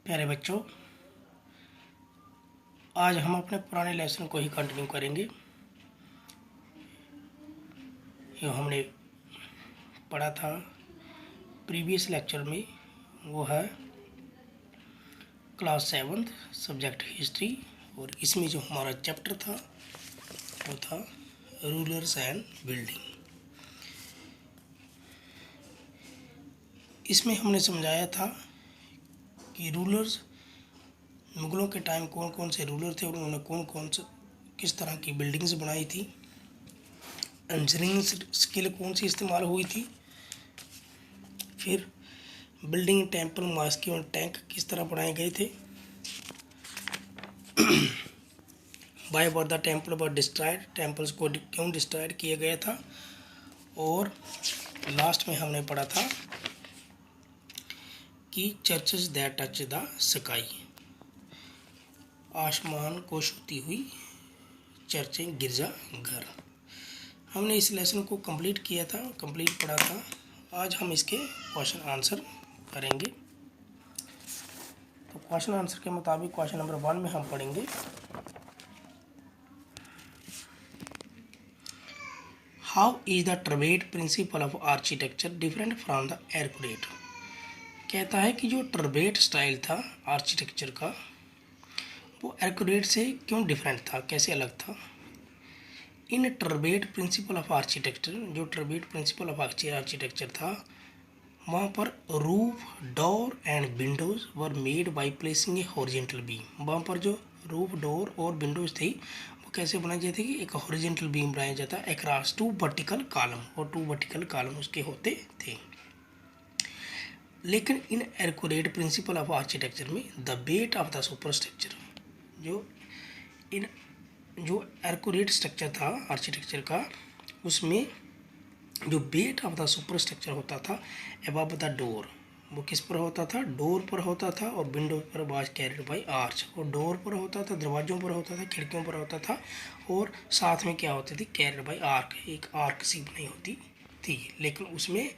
प्यारे बच्चों, आज हम अपने पुराने लेसन को ही कंटिन्यू करेंगे। जो हमने पढ़ा था प्रीवियस लेक्चर में, वो है क्लास 7 सब्जेक्ट हिस्ट्री, और इसमें जो हमारा चैप्टर था वो था रूलर्स एंड बिल्डिंग। इसमें हमने समझाया था कि रूलर्स, मुगलों के टाइम कौन कौन से रूलर थे और उन्होंने कौन कौन से किस तरह की बिल्डिंग्स बनाई थी, इंजीनियरिंग स्किल कौन सी इस्तेमाल हुई थी, फिर बिल्डिंग, टेम्पल, मॉस्क और टैंक किस तरह बनाए गए थे, why were the temple were destroyed, temples को क्यों डिस्ट्रॉयड किया गया था, और लास्ट में हमने पढ़ा था कि churches that touch the sky, आसमान को छूती हुई चर्चें, गिरजा घर। हमने इस लेसन को कंप्लीट किया था, कंप्लीट पढ़ा था। आज हम इसके क्वेश्चन आंसर करेंगे। तो क्वेश्चन आंसर के मुताबिक क्वेश्चन नंबर 1 में हम पढ़ेंगे, how is the trabeate principle of architecture different from the arcuate. कहता है कि जो ट्रबेट स्टाइल था आर्किटेक्चर का, वो एरकुरेट से क्यों डिफरेंट था, कैसे अलग था। इन ट्रबेट प्रिंसिपल ऑफ आर्किटेक्चर, जो ट्रबेट प्रिंसिपल ऑफ आर्किटेक्चर था, वहाँ पर roof, door and Windows were made by placing A horizontal beam. वहाँ पर जो रूफ, डोर और विंडोज थी वो कैसे बनाई जाती थी, एक हॉरिजेंटल बीम बनाया जाता है अक्रॉस 2 वर्टिकल कॉलम, और 2 वर्टिकल कॉलम उसके होते थे। लेकिन इन एरकुरेट प्रिंसिपल ऑफ आर्किटेक्चर में the weight of the superstructure, जो एरकुरेट स्ट्रक्चर था आर्किटेक्चर का, उसमें जो weight of the super structure होता था अबव द डोर, वो किस पर होता था, डोर पर होता था, और विंडो पर वाज कैरिड बाय आर्च, और डोर पर होता था, दरवाजों पर होता था, खिड़कियों पर होता था, और साथ में क्या होती थी, कैरिड बाय आर्क, एक आर्क सी बनी होती थी। लेकिन उसमें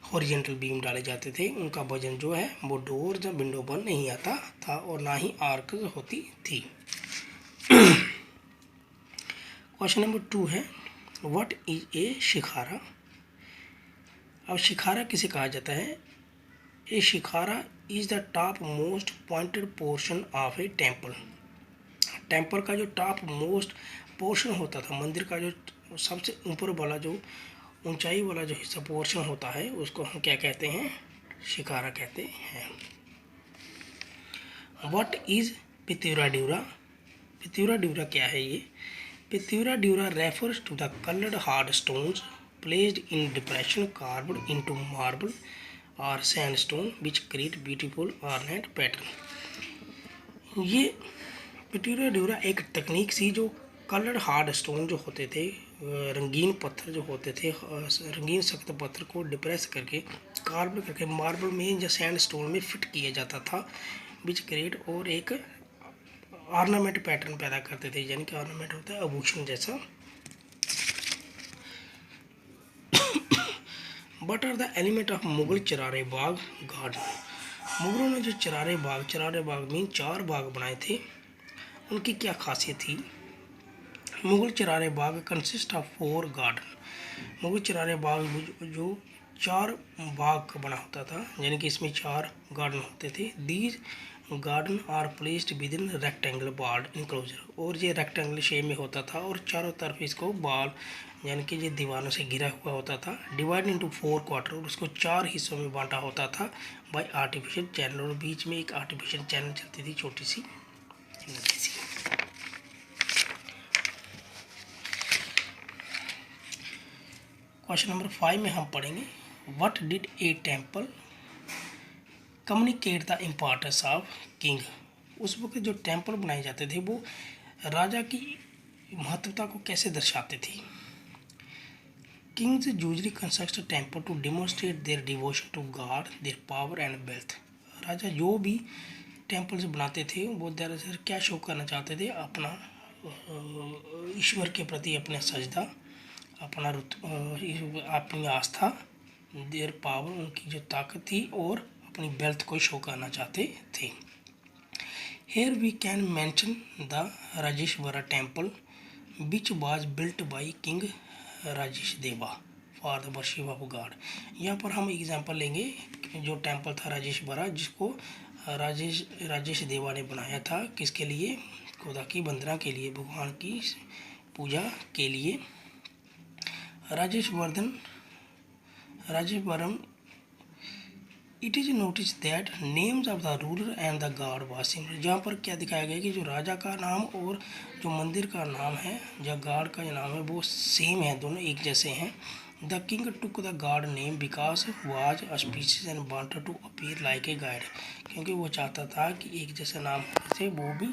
हॉरिजेंटल बीम डाले जाते थे, उनका वजन जो है वो डोर या विंडो पर नहीं आता था, और ना ही आर्क होती थी। क्वेश्चन नंबर 2 है, व्हाट इज ए शिखारा। अब शिखारा किसे कहा जाता है। A shikhara is the top most pointed portion of a temple. Temple का जो टॉप मोस्ट पोर्शन होता था, मंदिर का जो सबसे ऊपर वाला, जो ऊंचाई वाला जो हिस्सा पोर्शन होता है, उसको हम क्या कहते हैं, शिखारा कहते हैं। What is pietra dura. Pietra dura क्या है ये। Pietra dura refers to the coloured hard stones placed in depression carved into marble or sandstone which create beautiful ornate pattern। ये पिट्यूरा ड्यूरा एक तकनीक सी, जो कलर्ड हार्ड स्टोन जो होते थे, रंगीन पत्थर जो होते थे, रंगीन सख्त पत्थर को डिप्रेस करके, कार्व करके मार्बल में या सैंड स्टोन में फिट किया जाता था, विच क्रिएट, और एक ऑर्नामेंट पैटर्न पैदा करते थे, यानी कि ऑर्नामेंट होता है आभूषण जैसा। What are the element of Mughal chahar Bagh garden. मुगलों ने जो चरारे बाग में 4 बाग बनाए थे, उनकी क्या खासियत थी। Mughal chahar bagh consist of 4 garden. Mughal chahar bagh जो 4 बाग का बना होता था, यानी कि इसमें 4 गार्डन होते थे। These garden are placed within rectangle barred enclosure, और ये रेक्टेंगल शेप में होता था, और चारों तरफ इसको बाल, यानी कि ये दीवारों से घिरा हुआ होता था। डिवाइड इनटू 4 क्वार्टर, और उसको 4 हिस्सों में बांटा होता था बाय आर्टिफिशियल चैनल, और बीच में एक आर्टिफिशियल चैनल चलती थी, छोटी सी नदी सी। क्वेश्चन नंबर 5 में हम पढ़ेंगे, what did a temple communicate the importance of king. उस वक्त जो टेम्पल बनाए जाते थे वो राजा की महत्वता को कैसे दर्शाते थे। Kings usually construct temple to demonstrate their devotion to god, their power and wealth. राजा जो भी टेम्पल्स बनाते थे वो दरअसल क्या शो करना चाहते थे, अपना ईश्वर के प्रति अपना सजदा, अपनी आस्था, देयर पावर, उनकी जो ताकत थी, और अपनी वेल्थ को शो करना चाहते थे। Here we can mention the Rajeshwara temple, which was built by King Rajesh देवा for the worship of God. यहाँ पर हम एग्जाम्पल लेंगे जो टेम्पल था राजेश्वरा, जिसको राजेश देवा ने बनाया था। किसके लिए? खुदा की वंदना के लिए, भगवान की पूजा के लिए। Rajeshwaram it is notice that names of the ruler and the god was similar. जहाँ पर क्या दिखाया गया कि जो राजा का नाम और जो मंदिर का नाम है, जो गॉड का नाम है, वो सेम है, दोनों एक जैसे हैं। The king took the god name because was auspicious and wanted to appear like a guide. क्योंकि वो चाहता था कि एक जैसे नाम से वो भी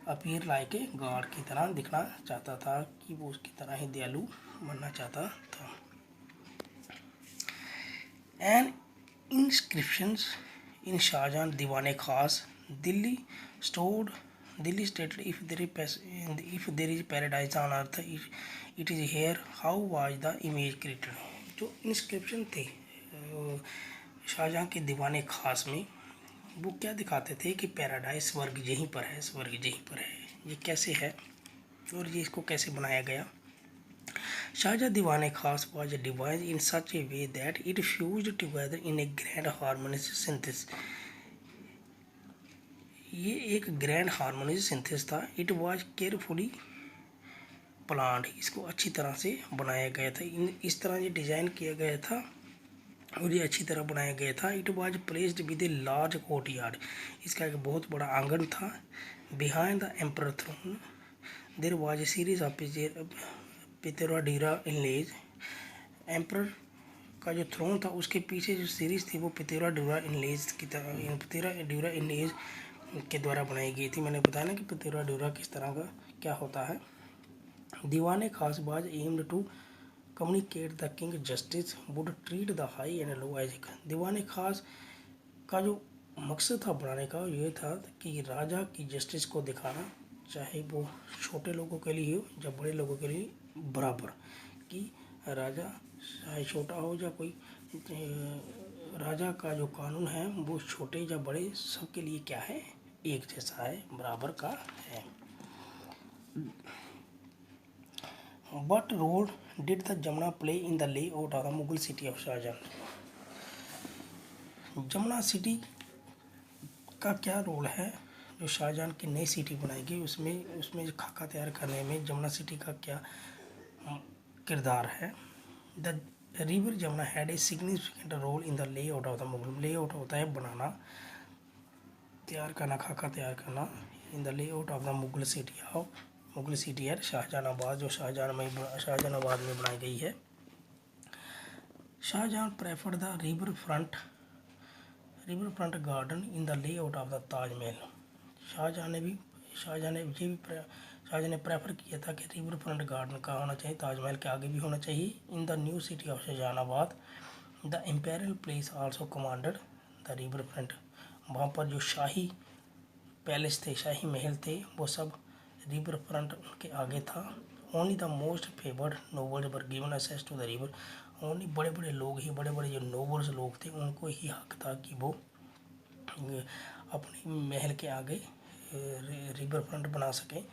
अपीयर लाइक ए गॉड की तरह दिखना चाहता था, कि वो उसकी तरह ही दयालु बनना चाहता था। And inscriptions in Shahjahan Diwan Khas Delhi stated if there is paradise on earth it is here. How was the image created? जो इंस्क्रिप्शन थे शाहजहां के दीवाने खास में, वो क्या दिखाते थे कि पैराडाइज स्वर्ग यहीं पर है, स्वर्ग यहीं पर है। ये कैसे है और ये इसको कैसे बनाया गया? Shahjahan Diwan Khas was devised in such a way that it fused together in a grand harmonious synthesis. ये एक ग्रैंड हार्मोनियस सिंथेसिस था। इट वाज केयरफुली प्लान्ड, इसको अच्छी तरह से बनाया गया था। इस तरह ये डिज़ाइन किया गया था और ये अच्छी तरह बनाया गया था। It was placed with a large courtyard, इसका एक बहुत बड़ा आंगन था। Behind the emperor throne there was a series of pietra dura inlays. Emperor का जो थ्रोन था उसके पीछे जो सीरीज थी वो पिथेराडीरा इनलेज की तरह, पिथेराडीरा इनलेज के द्वारा बनाई गई थी। मैंने बताया ना कि पिथेराडीरा किस तरह का क्या होता है। Diwane Khas was aimed to communicate the king justice would treat the high and low as equal. Diwane Khas का जो मकसद था बनाने का ये था कि राजा की जस्टिस को दिखाना, चाहे वो छोटे लोगों के लिए हो या बड़े लोगों के लिए बराबर, कि राजा चाहे छोटा हो या कोई, राजा का जो कानून है वो छोटे या बड़े सबके लिए क्या है, एक जैसा है, बराबर का है। What role did the Jamna play in the layout of the Mughal city of Shahjahan? Jamuna city का क्या रोल है जो शाहजहां की नई सिटी बनाई गई उसमें खाका तैयार करने में जमुना सिटी का क्या किरदार है? The river Jamuna had a significant role in the layout of the Mughal. Layout होता है बनाना, तैयार करना, खाका तैयार करना। In the layout of the Mughal city है शाहजहानाबाद, जो शाहजहानाबाद में बनाई गई है। Shahjahan preferred the river front garden in the layout of the Taj Mahal. Shahjahan ने प्रेफर किया था कि रिवर फ्रंट गार्डन का होना चाहिए, ताजमहल के आगे भी होना चाहिए। In the new city of Shahjahanabad the imperial place also commanded the river front. वहाँ पर जो शाही पैलेस थे, शाही महल थे, वो सब रिवर फ्रंट उनके आगे था। Only the most favoured nobles were given access to the river. ओनली बड़े बड़े लोग ही, बड़े बड़े जो नोबल्स लोग थे, उनको ही हक था कि वो अपने महल के आगे रिवर फ्रंट बना सकें।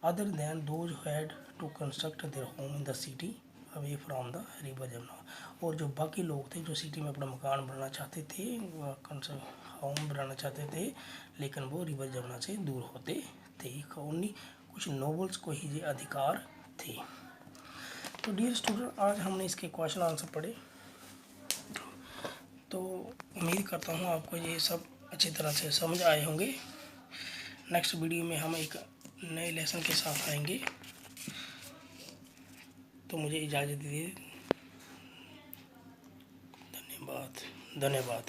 Other than those had to construct their home in the city away from the river Jamuna. और जो बाकी लोग थे जो सिटी में अपना मकान बनाना चाहते थे, होम बनाना चाहते थे, लेकिन वो रिवर जमुना से दूर होते थे। ओनली कुछ नोबल्स को ही ये अधिकार थे। तो डियर स्टूडेंट, आज हमने इसके क्वेश्चन आंसर पढ़े, तो उम्मीद करता हूँ आपको ये सब अच्छी तरह से समझ आए होंगे। नेक्स्ट वीडियो में हम एक नए लेसन के साथ आएंगे, तो मुझे इजाज़त दीजिए। धन्यवाद।